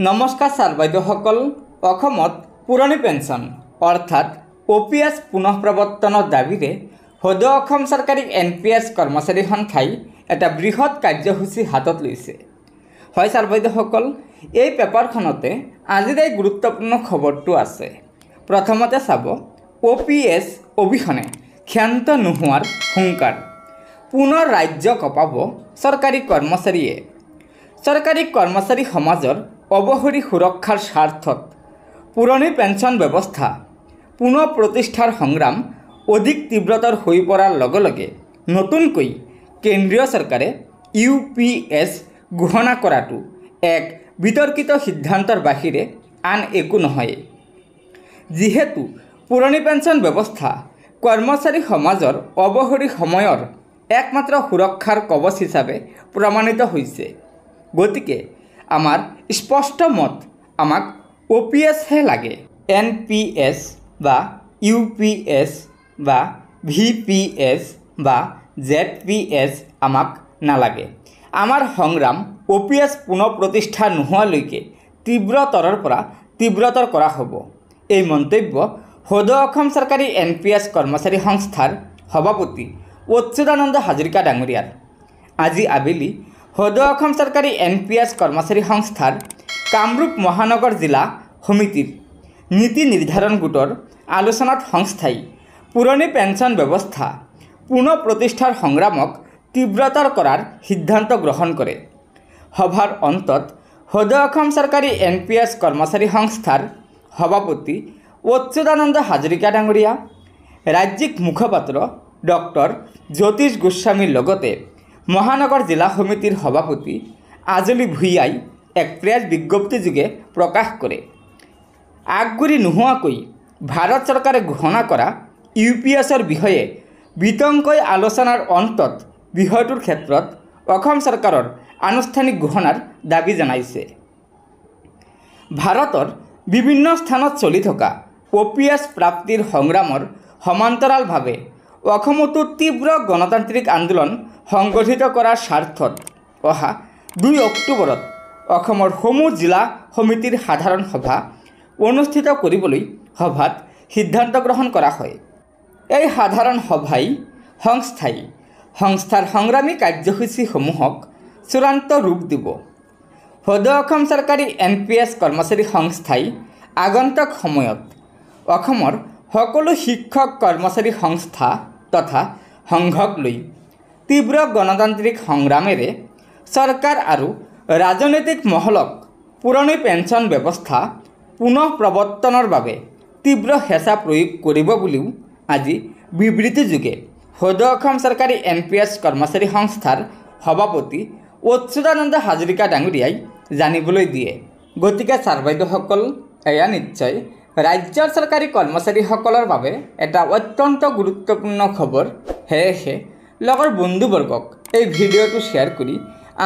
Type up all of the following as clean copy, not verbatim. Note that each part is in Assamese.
নমস্কাৰ ছাৰ বাইদেউসকল। অসমত পুৰণি পেঞ্চন অৰ্থাৎ OPS পুনঃ প্ৰৱৰ্তনৰ দাবীৰে সদৌ অসম চৰকাৰী NPS কৰ্মচাৰী সংস্থাই এটা বৃহৎ কাৰ্যসূচী হাতত লৈছে। হয় ছাৰ বাইদেউসকল, এই পেপাৰখনতে আজিৰ এই গুৰুত্বপূৰ্ণ খবৰটো আছে। প্ৰথমতে চাব, OPS অবিহনে ক্ষান্ত নোহোৱাৰ হুংকাৰ, পুনৰ ৰাজ্য কঁপাব চৰকাৰী কৰ্মচাৰীয়ে। চৰকাৰী কৰ্মচাৰী সমাজৰ অৱসৰী সুৰক্ষাৰ স্বাৰ্থত পুৰণি পেঞ্চন ব্যৱস্থা পুনৰ প্ৰতিষ্ঠাৰ সংগ্ৰাম অধিক তীব্ৰতৰ হৈ পৰাৰ লগে লগে নতুনকৈ কেন্দ্ৰীয় চৰকাৰে UPS ঘোষণা কৰাটো এক বিতৰ্কিত সিদ্ধান্তৰ বাহিৰে আন একো নহয়। যিহেতু পুৰণি পেঞ্চন ব্যৱস্থা কৰ্মচাৰী সমাজৰ অৱসৰী সময়ৰ একমাত্ৰ সুৰক্ষাৰ কৱচ হিচাপে প্ৰমাণিত হৈছে, গতিকে আমাৰ স্পষ্ট মত, আমাক OPS হে লাগে। NPS বা UPS বা VPS বা ZPS আমাক নালাগে। আমাৰ সংগ্ৰাম OPS পুনৰ প্ৰতিষ্ঠা নোহোৱালৈকে তীব্ৰতৰৰ পৰা তীব্ৰতৰ কৰা হ'ব। এই মন্তব্য সদৌ অসম চৰকাৰী NPS কৰ্মচাৰী সংস্থাৰ সভাপতি অচ্যুতানন্দ হাজৰিকা ডাঙৰীয়াৰ। আজি আবেলি সদৌ অসম চৰকাৰী NPS কৰ্মচাৰী সংস্থাৰ কামৰূপ মহানগৰ জিলা সমিতিৰ নীতি নিৰ্ধাৰণ গোটৰ আলোচনাত সংস্থাই পুৰণি পেঞ্চন ব্যৱস্থা পুনৰ প্ৰতিষ্ঠাৰ সংগ্ৰামক তীব্ৰতৰ কৰাৰ সিদ্ধান্ত গ্ৰহণ কৰে। সভাৰ অন্তত সদৌ অসম চৰকাৰী NPS কৰ্মচাৰী সংস্থাৰ সভাপতি অচ্যুতানন্দ হাজৰিকা ডাঙৰীয়া, ৰাজ্যিক মুখপাত্ৰ ডক্টৰ জ্যোতিষ গোস্বামীৰ লগতে মহানগৰ জিলা সমিতিৰ সভাপতি আজলি ভূঞাই এক প্ৰেছ বিজ্ঞপ্তিযোগে প্ৰকাশ কৰে, আগগুৰি নোহোৱাকৈ ভাৰত চৰকাৰে ঘোষণা কৰা UPSৰ বিষয়ে বিতংকৈ আলোচনাৰ অন্তত বিষয়টোৰ ক্ষেত্ৰত অসম চৰকাৰৰ আনুষ্ঠানিক ঘোষণাৰ দাবী জনাইছে। ভাৰতৰ বিভিন্ন স্থানত চলি থকা OPS প্ৰাপ্তিৰ সংগ্ৰামৰ সমান্তৰালভাৱে অসমতো তীব্ৰ গণতান্ত্ৰিক আন্দোলন সংগঠিত কৰাৰ স্বাৰ্থত অহা 2 অক্টোবৰত অসমৰ সমূহ জিলা সমিতিৰ সাধাৰণ সভা অনুষ্ঠিত কৰিবলৈ সভাত সিদ্ধান্ত গ্ৰহণ কৰা হয়। এই সাধাৰণ সভাই সংস্থাৰ সংগ্ৰামী কাৰ্যসূচীসমূহক চূড়ান্ত ৰূপ দিব। সদৌ অসম চৰকাৰী NPS কৰ্মচাৰী সংস্থাই আগন্তুক সময়ত অসমৰ সকলো শিক্ষক কৰ্মচাৰী সংস্থা তথা সংঘক লৈ তীব্ৰ গণতান্ত্ৰিক সংগ্ৰামেৰে চৰকাৰ আৰু ৰাজনৈতিক মহলক পুৰণি পেঞ্চন ব্যৱস্থা পুনঃ প্ৰৱৰ্তনৰ বাবে তীব্ৰ হেঁচা প্ৰয়োগ কৰিব বুলিও আজি বিবৃতিযোগে সদৌ অসম চৰকাৰী NPS কৰ্মচাৰী সংস্থাৰ সভাপতি অচ্যুতানন্দ হাজৰিকা ডাঙৰীয়াই জানিবলৈ দিয়ে। গতিকে ছাৰ বাইদেউসকল, এয়া নিশ্চয় ৰাজ্যৰ চৰকাৰী কৰ্মচাৰীসকলৰ বাবে এটা অত্যন্ত গুৰুত্বপূৰ্ণ খবৰ। সেয়েহে লগৰ বন্ধুবৰ্গক এই ভিডিঅ'টো শ্বেয়াৰ কৰি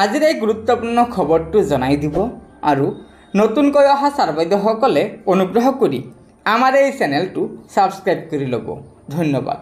আজিৰ এই গুৰুত্বপূৰ্ণ খবৰটো জনাই দিব আৰু নতুনকৈ অহা ছাৰ বাইদেউসকলে অনুগ্ৰহ কৰি আমাৰ এই চেনেলটো ছাবস্ক্ৰাইব কৰি ল'ব। ধন্যবাদ।